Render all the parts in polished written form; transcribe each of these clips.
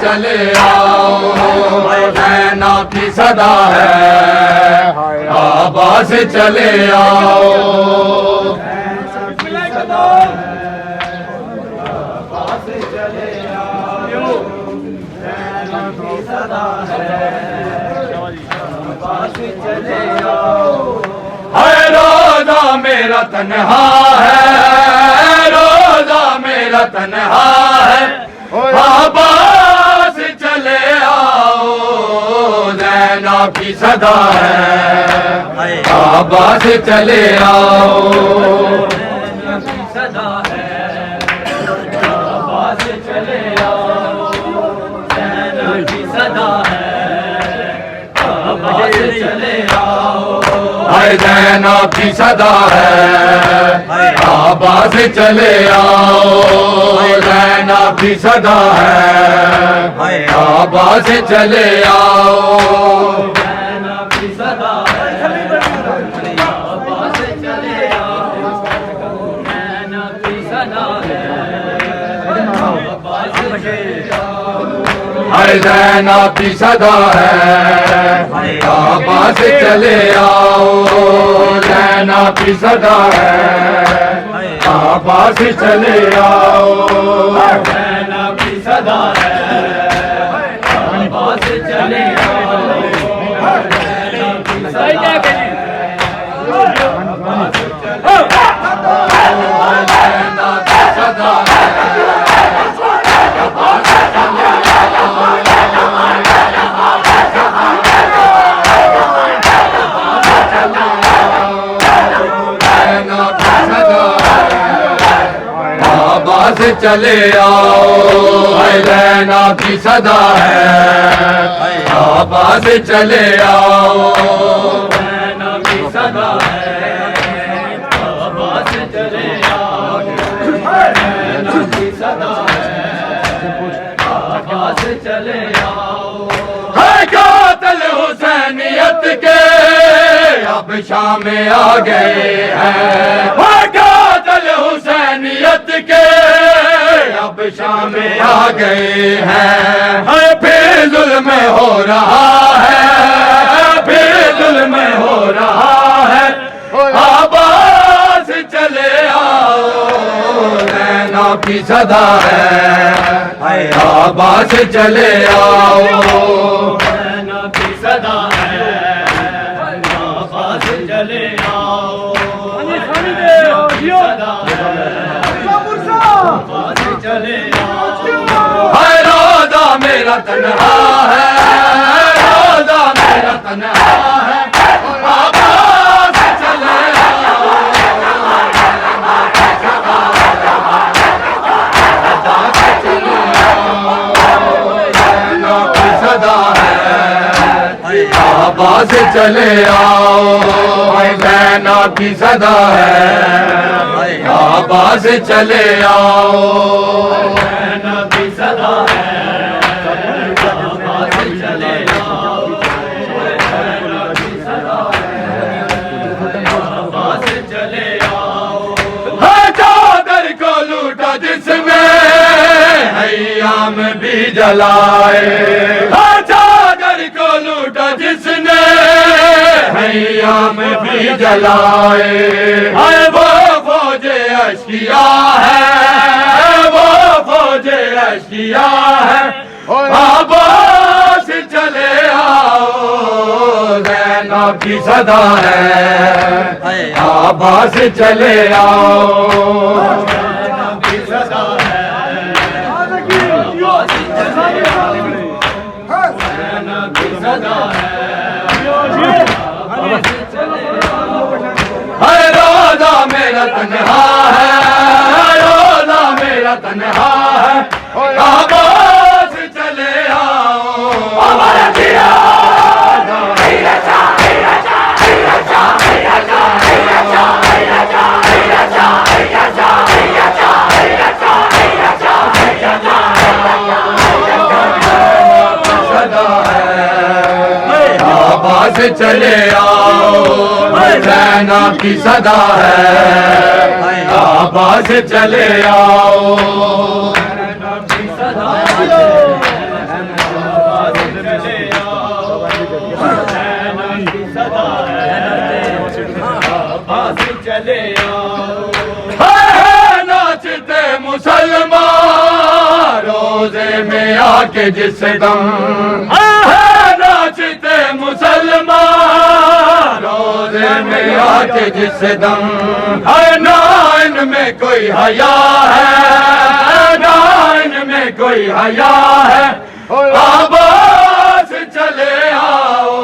चले आओ, नैना की सदा है, काबा से चले आओ। है रोजा मेरा तन्हा है, रोजा मेरा तन्हा है, काबा से चले आओ, नैना की सदा है, काबा से चले आओ। सदा है, काबा से चले आओ, नैना की सदा है, काबा से चले आओ। नैना की सदा है, काबा से चले आओ, नैना की सदा है, काबा से चले आओ। नैना की सदा है, काबा से चले आओ, नैना की सदा है, काबा से चले आओ। नैना की सदा है, काबा से चले आओ, नैना की सदा है, काबा से चले आओ। नैना की सदा है, काबा से चले आओ, नैना की सदा है, काबा से चले आओ। नैना की सदा है, काबा से चले आओ। काबा से चले आओ, नैना की सदा है, काबा से चले आओ, नैना की सदा है, काबा से चले आओ, नैना की सदा है, काबा से चले आओ। है कातिल हुसैनियत के अब शाम आ गए हैं, कातिल हुसैनियत के अब शाम आ गए हैं। फिर जुल्म हो रहा है, फिर जुल्म हो रहा है, काबा से चले आओ, नैना की सदा है, काबा से चले आओ। नैना की सदा है, काबा से चले आओ, चले आओ। है रोजा मेरा तन्हा है, रोजा मेरा तन्हा है, काबा से चले आओ, काबा से चले आओ, नैना की सदा है, काबा से चले आओ, नैना की सदा है, काबा से चले आओ। नैना की सदा है, काबा से चले आओ, नैना की सदा है, काबा से चले आओ। है चादर को लूटा जिसमें अय्याम भी जलाए, है चादर को लूटा जिसने अय्याम भी जलाए। है वो फौजे अश्किया है, वो फौजे अश्किया है, काबा से चले आओ, नैना की सदा है, काबा से चले आओ। नैना की सदा है, काबा से चले आओ, नैना की सदा है, काबा से चले आओ। है रोजा मेरा तन्हा है, रोजा मेरा तन्हा है, काबा से चले आओ। हमारा दिया काबा से चले आओ, नैना की सदा है, काबा से चले आओ, नैना की सदा है, आबाद चले आओ। है नाचते मुसलमान रोजे में आके जिस दम, है नाचते मुसलमान रोजे में आके जिस दम, है ना इनमें कोई हया है, ना इनमें कोई हया है। आबाद चले आओ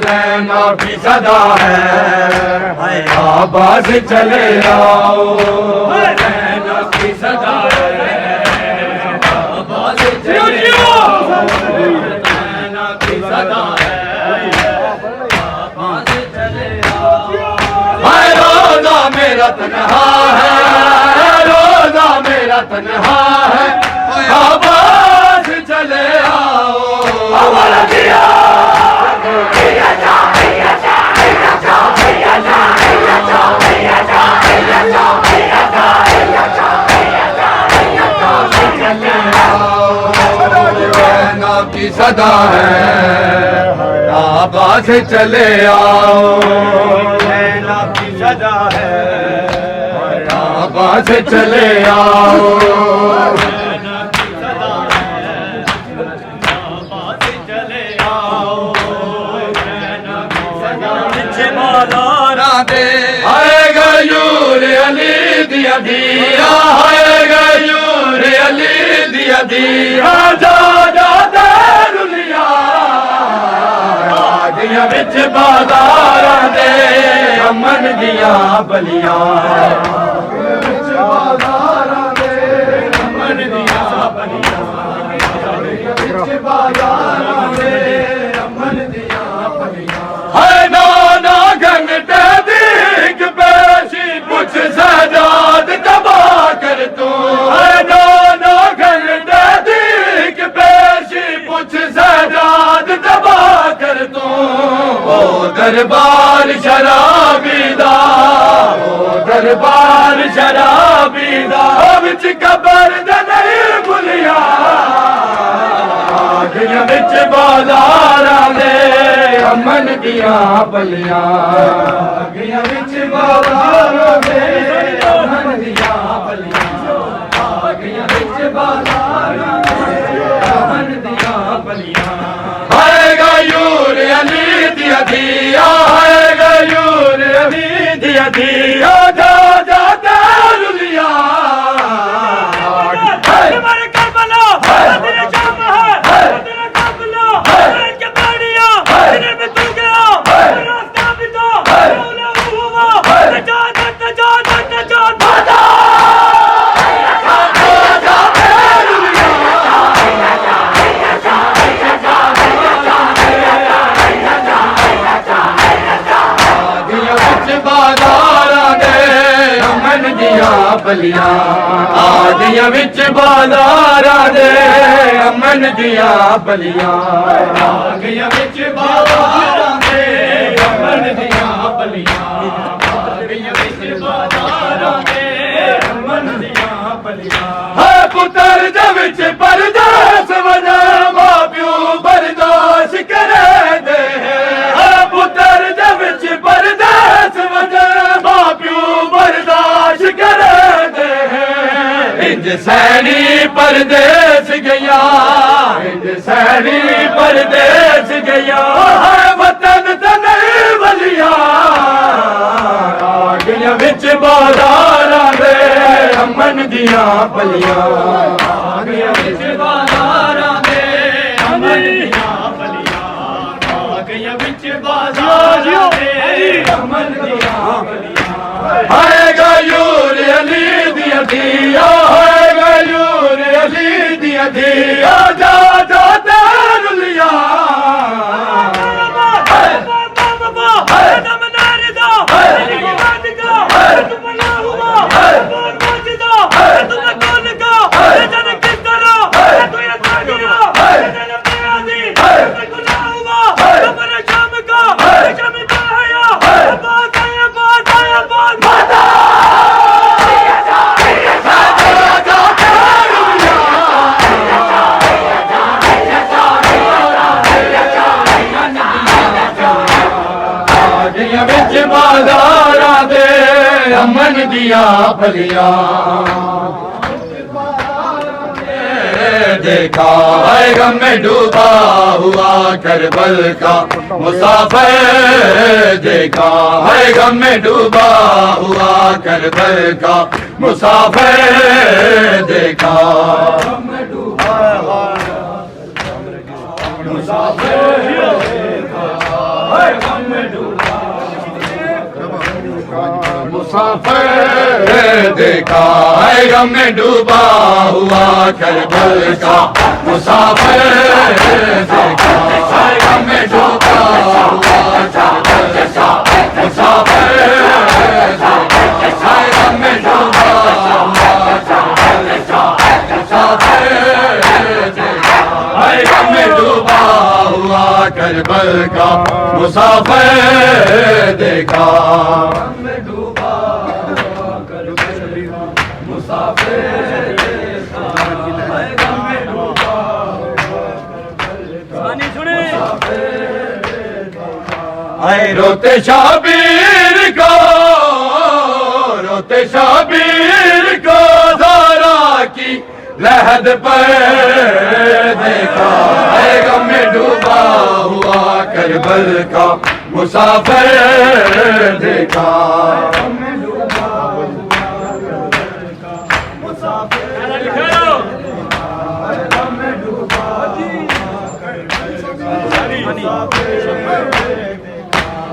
नैना की सदा है, आबाद चले आओ नैना की सदा है, आबाद चले आओ नैना की सदा है, आबाद चले आओ। हाय रोजा मेरा तन्हा है, रोजा मेरा तन्हा है, आबाद चले आओ। हमारा दिया की सदा है, आबाद चले आओ नैना की सदा है, आबाद चले आओ नैना की सदा है, आबाद चले आओ नैना की सदा है। माला दे हाय गयूर अली दिया दिया, हाय गयूर अली दिया दिया, जा जा दिया बिच बाजार दे अमन दिया बलिया, बिच बाजार दे अमन दिया बलिया, बिच बाजार दे अमन दिया बलिया। है नाना घंटे दिख पेशी कुछ सजाद तबा कर तू, है नाना घंटे दिख पेशी कुछ सजाद तबा कर तू। ओ दरबार शराबीदा, ओ दरबार शराबीदा, बिच कबर दे नहीं भुलिया, आगियां बिच बाजारां दे अमन दिया बलिया, आगियां बिच बाजारां दे अमन दिया बलिया, आगियां बिच बाजारां दे अमन दिया बलिया। हाय गयूर अली दिया दिया, हाय गयूर अली दिया दिया, जा जा दारुलिया हमारे करबला तेरे जाम है, तेरा काबला के बाड़िया तेरे में तू गया रास्ता भी तो मौला हुआ, जा जा जा जा जा जा बलिया, आदिया बिच बाजारा दे अमन दिया बलिया, आदिया बिच बाजारा दे अमन दिया बलिया, आदिया बिच बाजारा दे अमन दिया बलिया। है पुत्र दे विच परदेस वना मां प्यो बर्दाश्त करे दे, है पुत्र दे विच परदेस वना मां प्यो बर्दाश्त करे। इंज सैनी परदेस गया, इंज सैनी परदेस गया, है वतन ते नहीं बलिया, आगियां बिच बाजारां दे अमन दिया बलिया, आगियां बिच बाजारां दे अमन दिया बलिया, आगियां बिच बाजारां दे अमन दिया बलिया। हाय गयूर अली दिया दिया, हाय गयूर अली दिया दिया, जा जा दारुलिया चमन दिया फलियां देखा है गम में डूबा हुआ करबल का मुसाफिर देखा है गम में डूबा हुआ करबल का मुसाफिर देखा मुसाफिर देखा है गम में डूबा हुआ करबल का मुसाफिर देखा है गम में डूबा हुआ करबल का मुसाफिर देखा है गम में डूबा हुआ करबल का मुसाफिर देखा है गम में डूबा हुआ करबल का मुसाफिर देखा आए रोते शाबीर को ज़ारा की लहद पर देखा है गम में डूबा हुआ करबल का मुसाफिर देखा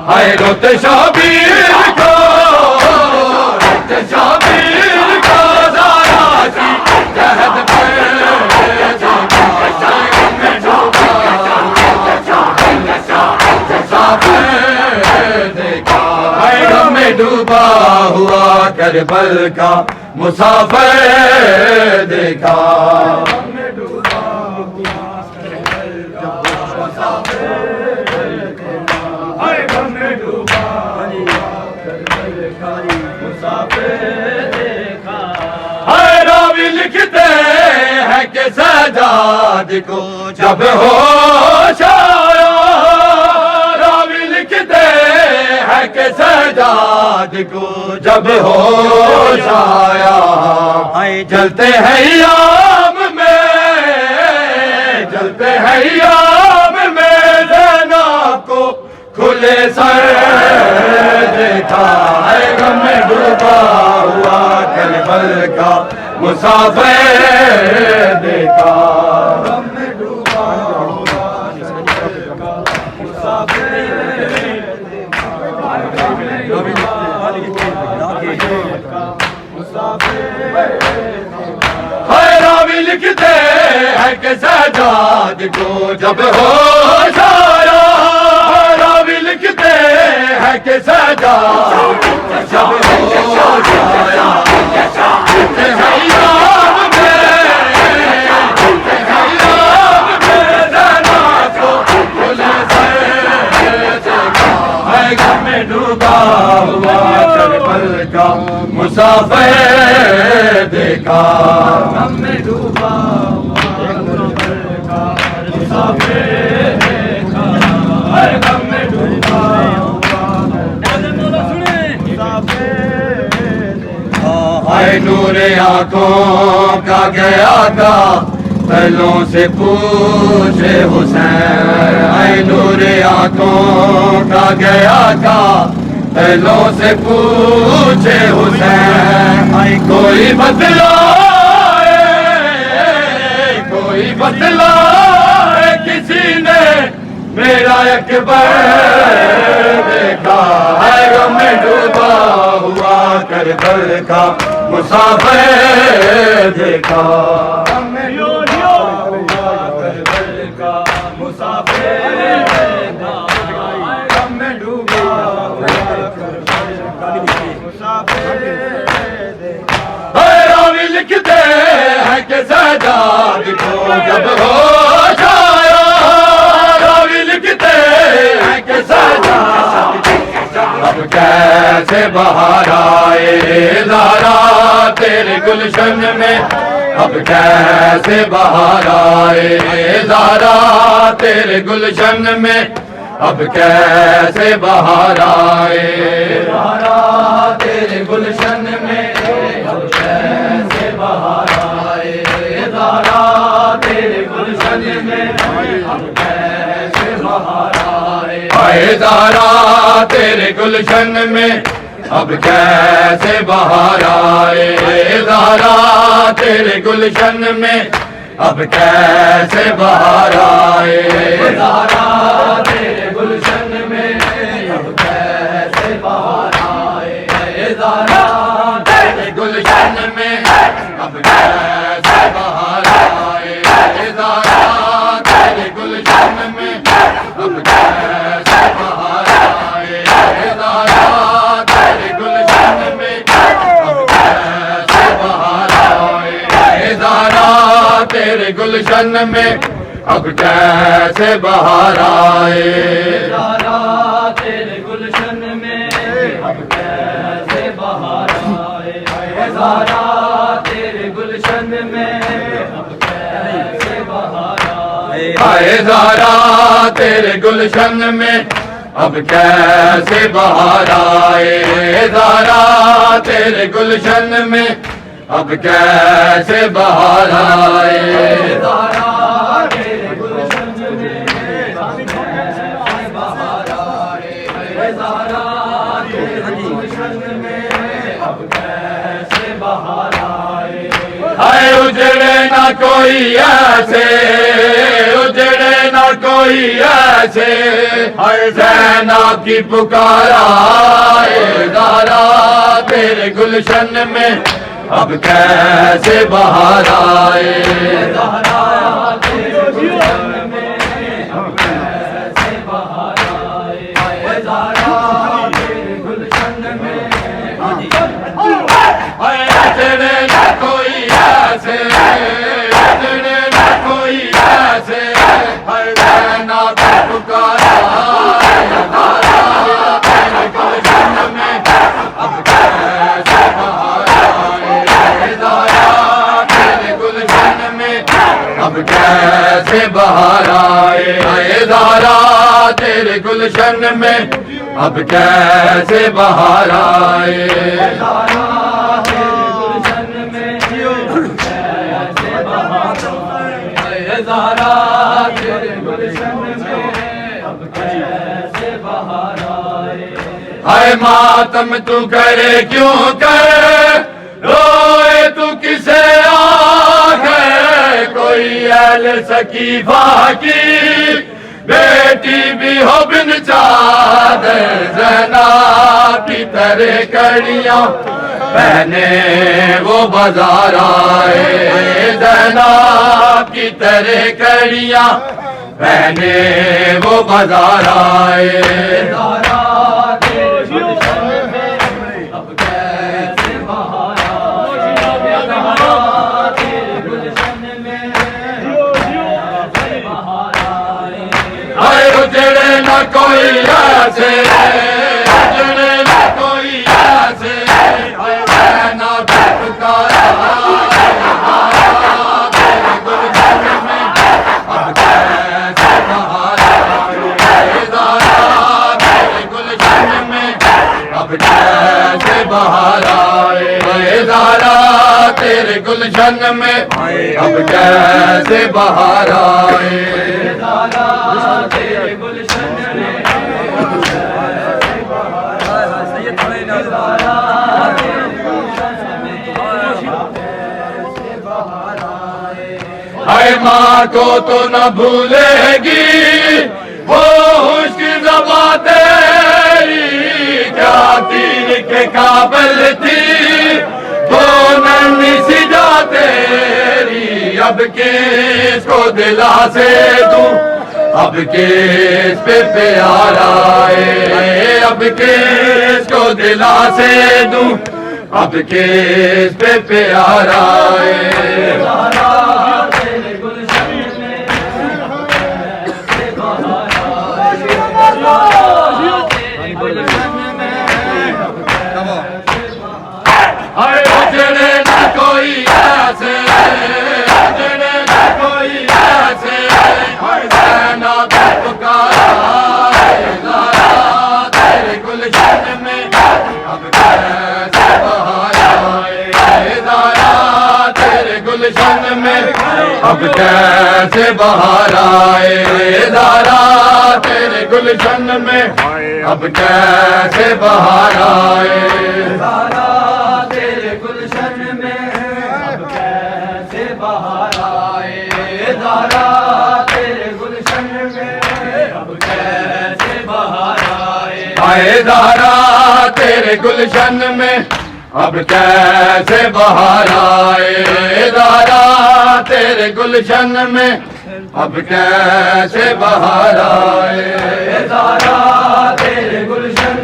हाय रोते शाबीर को ज़ारा की लहद पर देखा है गम में डूबा हुआ करबल का मुसाफिर देखा लिखते हैं कि सजाद को जब होश आया रावी लिखते हैं कि सजाद को जब होश आया जलते हैं याम में ज़ैनब को खुले सर देखा है गम में डूबा हुआ करबल का मुसाफिर देखा गम में डूबा हुआ करबल का मुसाफिर रावी लिखते हैं कि सजाद को जब होश आया रावी लिखते हैं कि सजाद जब होश आया डूबा हुआ करबल का मुसाफिर देखा गम में डूबा हुआ करबल का मुसाफिर देखा गम में डूबा हुआ हाय नूरे आंखों का गया था पहलों से पूछे हुसैन हाय नूरे आंखों का गया था पहलों से पूछे हुसैन कोई बतलाए किसी ने मेरा अकबर देखा है गम में डूबा हुआ करबल का मुसाफिर देखा गम में डूबा हुआ करबल का मुसाफिर देखा गम में डूबा हुआ करबल का मुसाफिर देखा रावी लिखते हैं कि सजाद को जब होश आया रावी लिखते हैं कि सजाद अब कैसे बाहर आए ज़ारा तेरे गुलशन में अब कैसे बाहर आए ज़ारा तेरे गुलशन में अब कैसे बाहर आए ज़ारा तेरे गुलशन ज़ारा तेरे गुलशन में अब कैसे बहार आए, ज़ारा तेरे गुलशन में अब कैसे बहार आए, ज़ारा तेरे गुलशन में अब कैसे बहार आए, ज़ारा तेरे गुलशन में अब कैसे बहार आए, ज़ारा तेरे गुलशन में अब कैसे बहार आए, ज़ारा तेरे गुलशन में अब कैसे बहार आए, ज़ारा तेरे गुलशन में अब कैसे बहार आए, ज़ारा तेरे गुलशन में अब कैसे बहार आए, ज़ारा तेरे गुलशन में अब कैसे बहार आए, ज़ारा तेरे गुलशन में अब कैसे बहार आए, ज़ारा तेरे गुलशन में अब कैसे बहार आए, ज़ारा तेरे गुलशन में अब कैसे बहार आए, ज़ारा तेरे गुलशन में अब कैसे बहार आए, हाय उजड़े ना कोई ऐसे, उजड़े ना कोई ऐसे, हर ज़ैना की पुकारा, ज़ारा तेरे गुलशन में अब कैसे बहार आए, ज़ारा तेरे गुलशन में अब कैसे बहार आए, ज़ारा तेरे गुलशन में उजड़े ना कोई ऐसे, उजड़े ना कोई ऐसे, हर ज़ैना की पुकारा, ज़ारा तेरे गुलशन में अब कैसे बहार आए, ज़ारा तेरे गुलशन में अब कैसे बहार आए, ज़ारा तेरे गुलशन में अब कैसे बहार आए, ज़ारा तेरे गुलशन में कैसे बहार आए, ज़ारा तेरे गुलशन में अब कैसे बहार आए, हाय मातम तू करे क्यों करे, रोए तू किसे आखे, कोई ऐल सकीफा की बेटी भी हो बिन चादर, ज़ैनब की तरह कड़ियां पहने वो बाजार आए, ज़ैनब की तरह कड़ियां पहने वो बाजार आए, ज़ारा तेरे गुलशन में अब कैसे बहार आए, ज़ारा तेरे गुलशन में कैसे बहार आए, हाय उजड़े ना कोई ऐसे, उजड़े ना कोई ऐसे, हाय ज़ैना की पुकारा, ज़ारा तेरे गुलशन में अब कैसे बहार आए, ज़ारा तेरे गुलशन में अब कैसे बहार आए, ज़ारा तेरे गुलशन में अब कैसे बहार आए, ज़ारा तेरे गुलशन में अब कैसे बहार आए, ज़ारा तेरे गुलशन में अब कैसे बहार आए, हाय माँ को तो न भूलेगी वो खुश्क ज़बां तेरी, क्या तीर के काबिल थी वो नन्ही सी जा तेरी, अब किसको दिलासे दूं, अब किस पे प्यार आए, अब किसको दिलासे दूं, अब किस पे प्यार आए, ज़ारा तेरे गुलशन में कैसे बहार आए, ज़ारा तेरे गुलशन में कैसे बहार आए, उजड़े ना कोई ऐसे, उजड़े ना कोई ऐसे, हर ज़ैना की पुकारा, ज़ारा तेरे गुलशन में अब कैसे बहार आए, ज़ारा तेरे गुलशन में अब कैसे बहार आए ज़ारा तेरे गुलशन में, अब कैसे बहार आए ज़ारा तेरे गुलशन में, अब कैसे बहार आए ज़ारा तेरे गुलशन में, अब कैसे बहार आए ज़ारा तेरे गुलशन में, अब कैसे बहार आए ज़ारा तेरे गुलशन में, अब कैसे बहार आए ज़ारा तेरे गुलशन